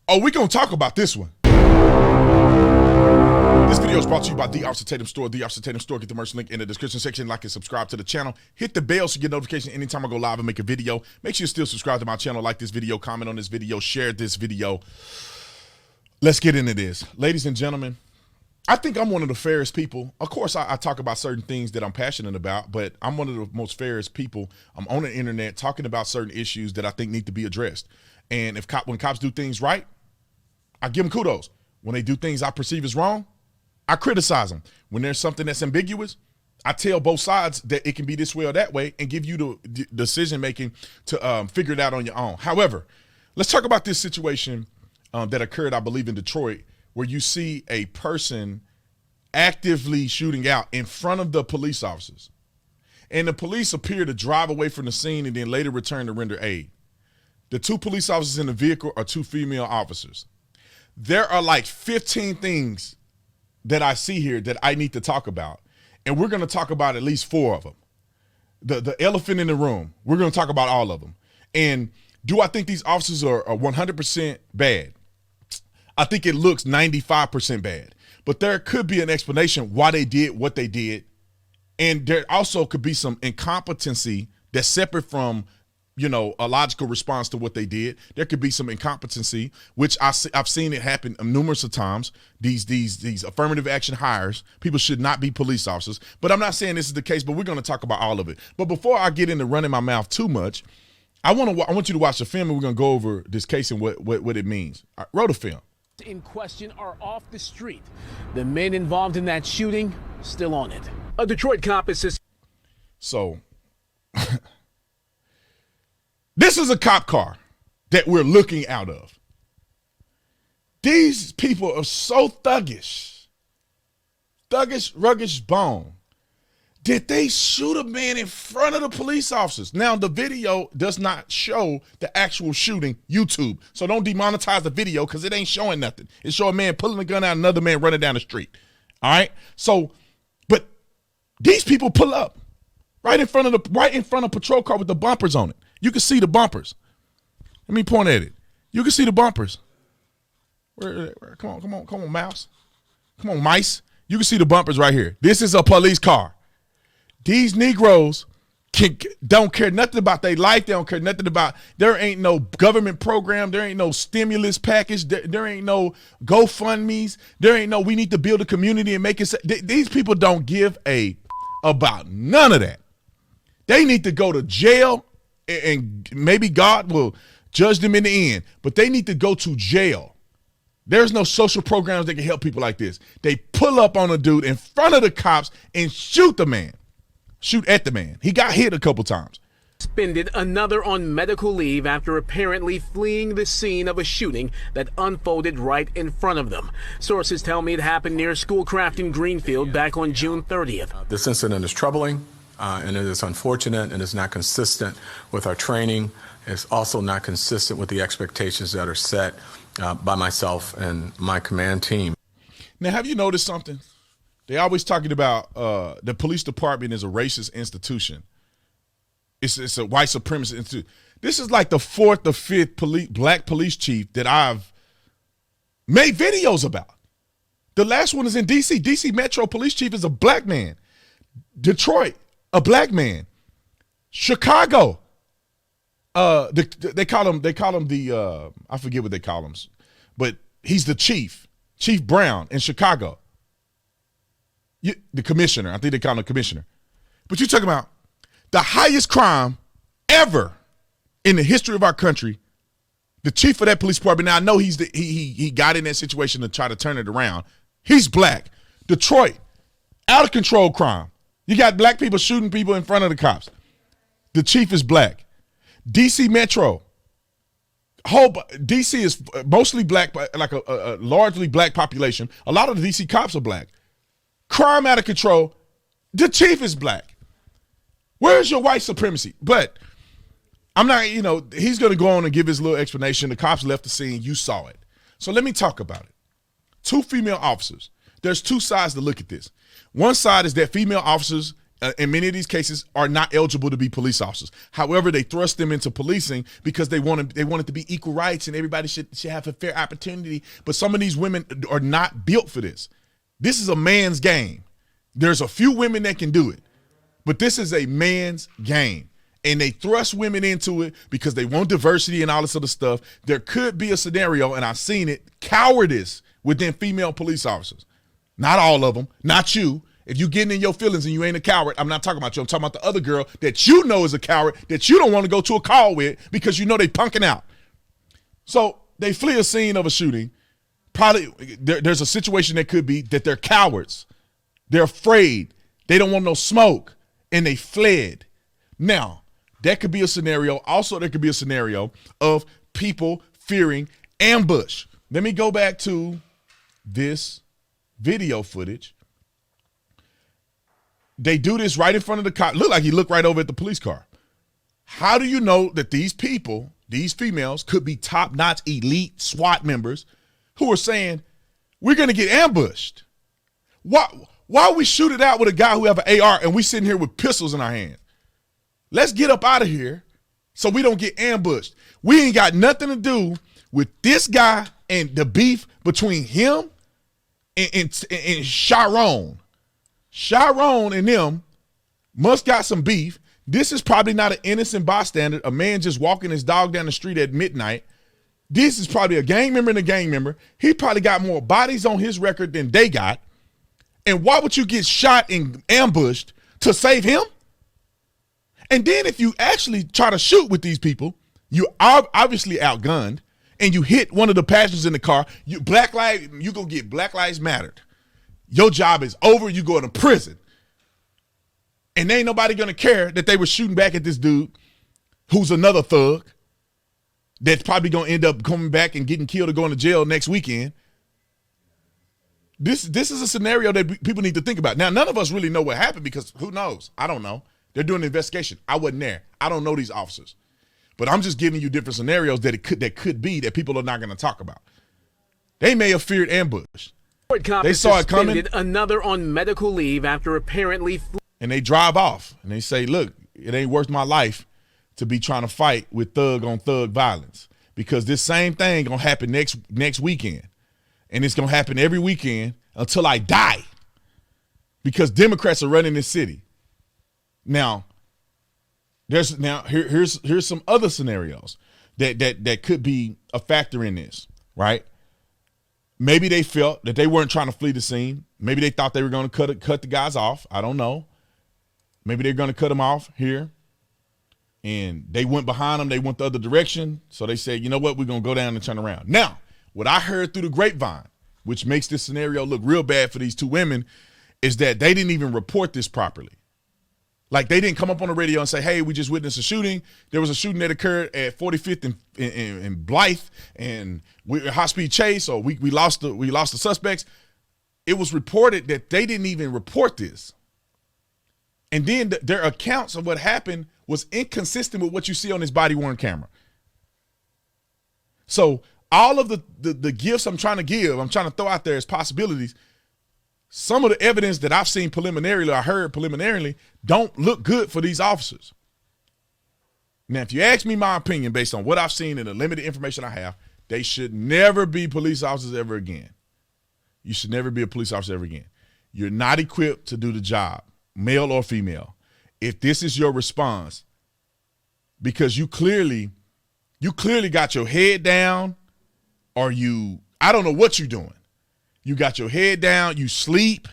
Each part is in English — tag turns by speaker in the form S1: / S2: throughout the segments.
S1: Oh, we're going to talk about this one. This video is brought to you by The Officer Tatum Store. The Officer Tatum Store. Get the merch link in the description section. Like and subscribe to the channel. Hit the bell so you get notification anytime I go live and make a video. Make sure you still subscribe to my channel. Like this video. Comment on this video. Share this video. Let's get into this. Ladies and gentlemen, I think I'm one of the fairest people. Of course, I talk about certain things that I'm passionate about, but I'm one of the most fairest people. I'm on the internet talking about certain issues that I think need to be addressed. And when cops do things right, I give them kudos. When they do things I perceive as wrong, I criticize them. When there's something that's ambiguous, I tell both sides that it can be this way or that way and give you the decision-making to figure it out on your own. However, let's talk about this situation that occurred, I believe, in Detroit, where you see a person actively shooting out in front of the police officers. And the police appear to drive away from the scene and then later return to render aid. The two police officers in the vehicle are two female officers. There are like 15 things that I see here that I need to talk about. And we're going to talk about at least 4 of them. The elephant in the room, we're going to talk about all of them. And do I think these officers are 100% bad? I think it looks 95% bad. But there could be an explanation why they did what they did. And there also could be some incompetency that's separate from, you know, a logical response to what they did. There could be some incompetency, which I've seen it happen numerous of times. These affirmative action hires, people should not be police officers. But I'm not saying this is the case, but we're going to talk about all of it. But before I get into running my mouth too much, I want you to watch the film, and we're going to go over this case and what it means. All right, roll the film.
S2: In question are off the street. The men involved in that shooting still on it. A Detroit cop is
S1: so. This is a cop car that we're looking out of. These people are so thuggish, ruggish bone, that they shoot a man in front of the police officers. Now, the video does not show the actual shooting, YouTube. So don't demonetize the video because it ain't showing nothing. It shows a man pulling a gun out, another man running down the street. All right? So, but these people pull up right in front of patrol car with the bumpers on it. You can see the bumpers. Let me point at it. You can see the bumpers. Where, come on, mouse. Come on, mice. You can see the bumpers right here. This is a police car. These Negroes don't care nothing about their life. They don't care nothing about, there ain't no government program. There ain't no stimulus package. There ain't no GoFundMes. There ain't no, we need to build a community and make it. These people don't give about none of that. They need to go to jail, and maybe God will judge them in the end, but they need to go to jail. There's no social programs that can help people like this. They pull up on a dude in front of the cops and shoot at the man. He got hit a couple times.
S2: Suspended, another on medical leave after apparently fleeing the scene of a shooting that unfolded right in front of them. Sources tell me it happened near Schoolcraft in Greenfield back on June 30th.
S3: This incident is troubling. And it is unfortunate, and it's not consistent with our training. It's also not consistent with the expectations that are set by myself and my command team.
S1: Now, have you noticed something? They always talking about the police department is a racist institution. It's a white supremacist institution. This is like the 4th or 5th black police chief that I've made videos about. The last one is in D.C. D.C. Metro Police Chief is a black man. Detroit, a black man. Chicago, they call him the I forget what they call him, but he's the Chief Brown in Chicago. The commissioner, I think they call him the commissioner. But you're talking about the highest crime ever in the history of our country. The chief of that police department. Now I know he got in that situation to try to turn it around. He's black. Detroit, out of control crime. You got black people shooting people in front of the cops. The chief is black. DC Metro. DC is mostly black, like a largely black population. A lot of the DC cops are black. Crime out of control. The chief is black. Where's your white supremacy? But I'm not, he's going to go on and give his little explanation. The cops left the scene. You saw it. So let me talk about it. 2 female officers. There's 2 sides to look at this. One side is that female officers in many of these cases, are not eligible to be police officers. However, they thrust them into policing because they want it to be equal rights and everybody should have a fair opportunity. But some of these women are not built for this. This is a man's game. There's a few women that can do it, but this is a man's game. And they thrust women into it because they want diversity and all this other stuff. There could be a scenario, and I've seen it, cowardice within female police officers. Not all of them, not you. If you getting in your feelings and you ain't a coward, I'm not talking about you. I'm talking about the other girl that you know is a coward that you don't want to go to a call with because you know they punking out. So they flee a scene of a shooting. Probably there's a situation that could be that they're cowards. They're afraid. They don't want no smoke, and they fled. Now, that could be a scenario. Also, there could be a scenario of people fearing ambush. Let me go back to this video footage. They do this right in front of the cop. Look like he looked right over at the police car. How do you know that these people, these females, could be top-notch elite SWAT members who are saying, we're going to get ambushed? Why we shoot it out with a guy who have an AR and we sitting here with pistols in our hands? Let's get up out of here so we don't get ambushed. We ain't got nothing to do with this guy and the beef between him and Sharon. Sharon and them must got some beef. This is probably not an innocent bystander, a man just walking his dog down the street at midnight. This is probably a gang member and a gang member. He probably got more bodies on his record than they got. And why would you get shot and ambushed to save him? And then if you actually try to shoot with these people, you are obviously outgunned, and you hit one of the passengers in the car, you gonna get Black Lives Mattered. Your job is over, you go to prison. And ain't nobody gonna care that they were shooting back at this dude who's another thug that's probably gonna end up coming back and getting killed or going to jail next weekend. This is a scenario that people need to think about. Now, none of us really know what happened because who knows? I don't know. They're doing an investigation. I wasn't there. I don't know these officers. But I'm just giving you different scenarios that could be that people are not going to talk about. They may have feared ambush. They saw it coming.
S2: Another on medical leave after apparently.
S1: And they drive off and they say, look, it ain't worth my life to be trying to fight with thug on thug violence because this same thing going to happen next weekend. And it's going to happen every weekend until I die because Democrats are running this city. Now, here's some other scenarios that could be a factor in this, right? Maybe they felt that they weren't trying to flee the scene. Maybe they thought they were going to cut the guys off. I don't know. Maybe they're going to cut them off here. And they went behind them. They went the other direction. So they said, you know what? We're going to go down and turn around. Now, what I heard through the grapevine, which makes this scenario look real bad for these two women, is that they didn't even report this properly. Like they didn't come up on the radio and say, hey, we just witnessed a shooting. There was a shooting that occurred at 45th and Blythe and high-speed chase, or we lost the suspects. It was reported that they didn't even report this. And then their accounts of what happened was inconsistent with what you see on this body-worn camera. So all of the gifts I'm trying to throw out there as possibilities. Some of the evidence that I've seen preliminarily, I heard preliminarily, don't look good for these officers. Now, if you ask me my opinion based on what I've seen and the limited information I have, they should never be police officers ever again. You should never be a police officer ever again. You're not equipped to do the job, male or female. If this is your response, because you clearly got your head down, or I don't know what you're doing. You got your head down, you sleep.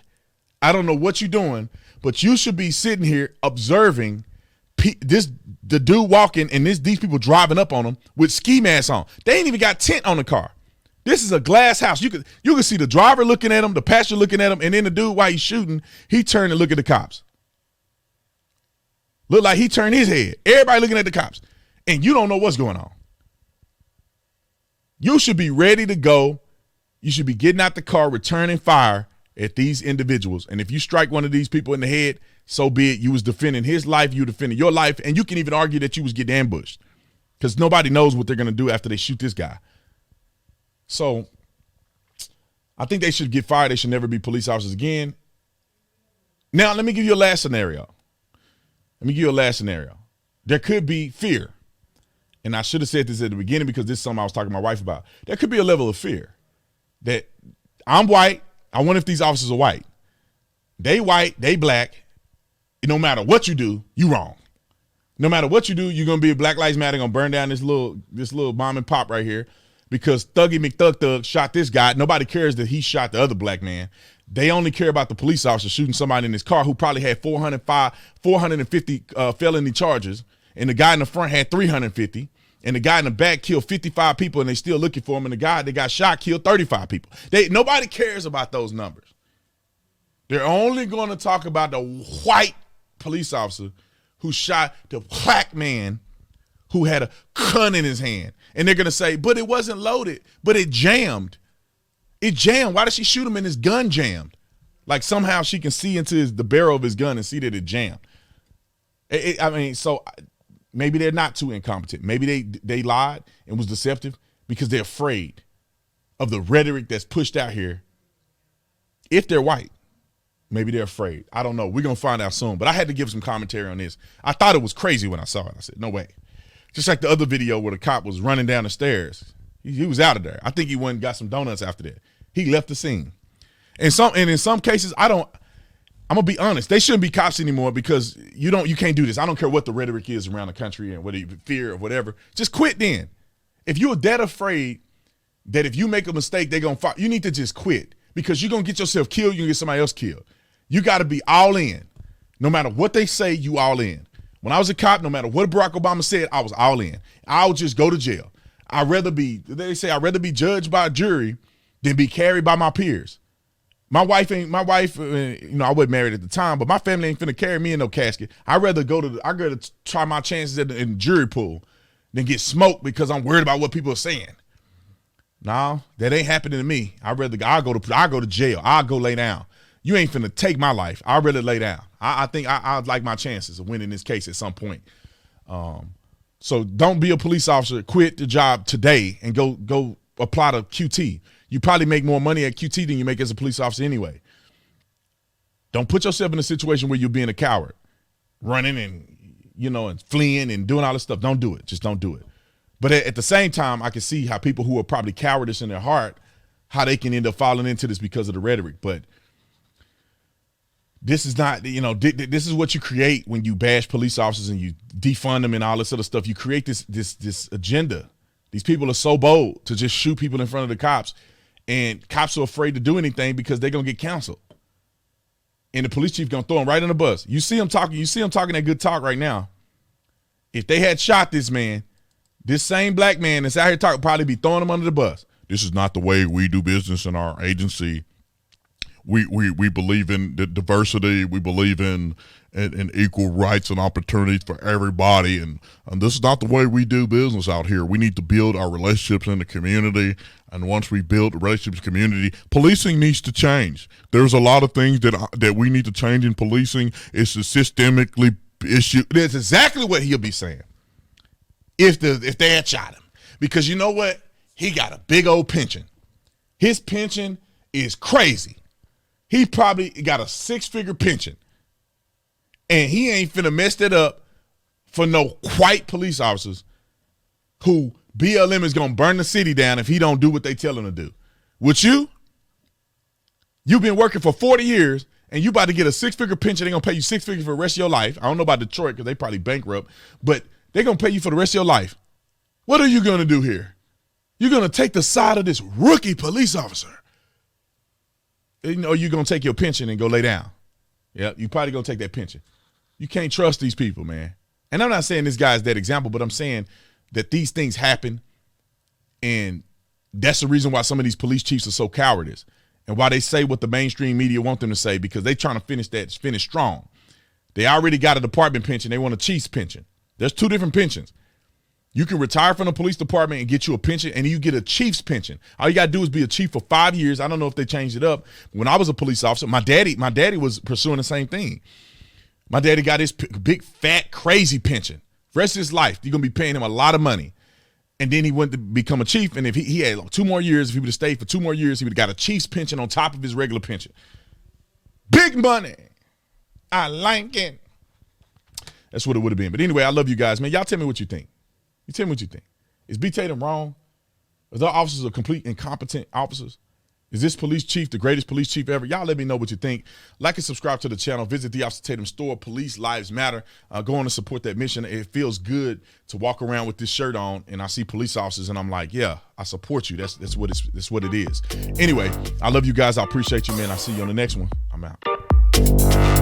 S1: I don't know what you're doing, but you should be sitting here observing the dude walking and these people driving up on him with ski masks on. They ain't even got tent on the car. This is a glass house. You can see the driver looking at him, the passenger looking at him, and then the dude, while he's shooting, he turned and look at the cops. Look like he turned his head. Everybody looking at the cops, and you don't know what's going on. You should be ready to go. You should be getting out the car, returning fire at these individuals. And if you strike one of these people in the head, so be it. You was defending his life, you defending your life, and you can even argue that you was getting ambushed because nobody knows what they're going to do after they shoot this guy. So I think they should get fired. They should never be police officers again. Now, let me give you a last scenario. Let me give you a last scenario. There could be fear. And I should have said this at the beginning because this is something I was talking to my wife about. There could be a level of fear that I'm white. I wonder if these officers are white. They white, they black. No matter what you do, you wrong. No matter what you do, you're going to be a Black Lives Matter, going to burn down this little mom and pop right here because Thuggy McThug shot this guy. Nobody cares that he shot the other black man. They only care about the police officer shooting somebody in his car who probably had 450 felony charges, and the guy in the front had 350, and the guy in the back killed 55 people, and they still looking for him, and the guy that got shot killed 35 people. Nobody cares about those numbers. They're only going to talk about the white police officer who shot the black man who had a gun in his hand. And they're going to say, but it wasn't loaded, but it jammed. It jammed. Why did she shoot him and his gun jammed? Like somehow she can see into the barrel of his gun and see that it jammed. So maybe they're not too incompetent. Maybe they lied and was deceptive because they're afraid of the rhetoric that's pushed out here. If they're white, maybe they're afraid. I don't know. We're going to find out soon. But I had to give some commentary on this. I thought it was crazy when I saw it. I said, no way. Just like the other video where the cop was running down the stairs. He was out of there. I think he went and got some donuts after that. He left the scene. And in some cases, I'm gonna be honest, they shouldn't be cops anymore because you can't do this. I don't care what the rhetoric is around the country and whether you fear or whatever. Just quit then. If you're that afraid that if you make a mistake, they're gonna fire, you need to just quit because you're gonna get yourself killed, you're gonna get somebody else killed. You gotta be all in. No matter what they say, you all in. When I was a cop, no matter what Barack Obama said, I was all in. I'll just go to jail. I'd rather be judged by a jury than be carried by my peers. My wife, I wasn't married at the time, but my family ain't finna carry me in no casket. I'd rather try my chances in the jury pool than get smoked because I'm worried about what people are saying. No, that ain't happening to me. I'll go to jail. I'll go lay down. You ain't finna take my life. I'd rather lay down. I think I'd like my chances of winning this case at some point. So don't be a police officer. Quit the job today and go apply to QT. You probably make more money at QT than you make as a police officer anyway. Don't put yourself in a situation where you're being a coward, running and fleeing and doing all this stuff. Don't do it. Just don't do it. But at the same time, I can see how people who are probably cowardice in their heart, how they can end up falling into this because of the rhetoric. But this is not, this is what you create when you bash police officers and you defund them and all this other stuff. You create this agenda. These people are so bold to just shoot people in front of the cops, and cops are afraid to do anything because they're going to get counseled. And the police chief going to throw them right in the bus. You see them talking that good talk right now. If they had shot this man, this same black man that's out here talking probably be throwing him under the bus. This is not the way we do business in our agency. We believe in the diversity. We believe in equal rights and opportunities for everybody. And this is not the way we do business out here. We need to build our relationships in the community. And once we build a relationships community, policing needs to change. There's a lot of things that we need to change in policing. It's a systemically issue. That's exactly what he'll be saying if they had shot him. Because you know what? He got a big old pension. His pension is crazy. He probably got a 6-figure pension. And he ain't finna mess that up for no white police officers who BLM is gonna burn the city down if he don't do what they tell him to do. Would you? You've been working for 40 years and you about to get a 6-figure pension. They're gonna pay you 6 figures for the rest of your life. I don't know about Detroit because they probably bankrupt, but they're gonna pay you for the rest of your life. What are you gonna do here? You're gonna take the side of this rookie police officer. You're going to take your pension and go lay down. Yeah, you probably going to take that pension. You can't trust these people, man. And I'm not saying this guy's that example, but I'm saying that these things happen, and that's the reason why some of these police chiefs are so cowardice and why they say what the mainstream media want them to say, because they're trying to finish strong. They already got a department pension. They want a chief's pension. There's 2 different pensions. You can retire from the police department and get you a pension, and you get a chief's pension. All you got to do is be a chief for 5 years. I don't know if they changed it up. When I was a police officer, my daddy was pursuing the same thing. My daddy got his big, fat, crazy pension. For the rest of his life, you're going to be paying him a lot of money. And then he went to become a chief, and if he had 2 more years, if he would have stayed for 2 more years, he would have got a chief's pension on top of his regular pension. Big money. I like it. That's what it would have been. But anyway, I love you guys, man. Y'all tell me what you think. You tell me what you think. Is B. Tatum wrong? Is our officers are complete incompetent officers? Is this police chief the greatest police chief ever? Y'all let me know what you think. Like and subscribe to the channel. Visit the Officer Tatum store. Police lives matter. Go on and support that mission. It feels good to walk around with this shirt on and I see police officers and I'm like, yeah, I support you. That's what it is. Anyway, I love you guys. I appreciate you, man. I'll see you on the next one. I'm out.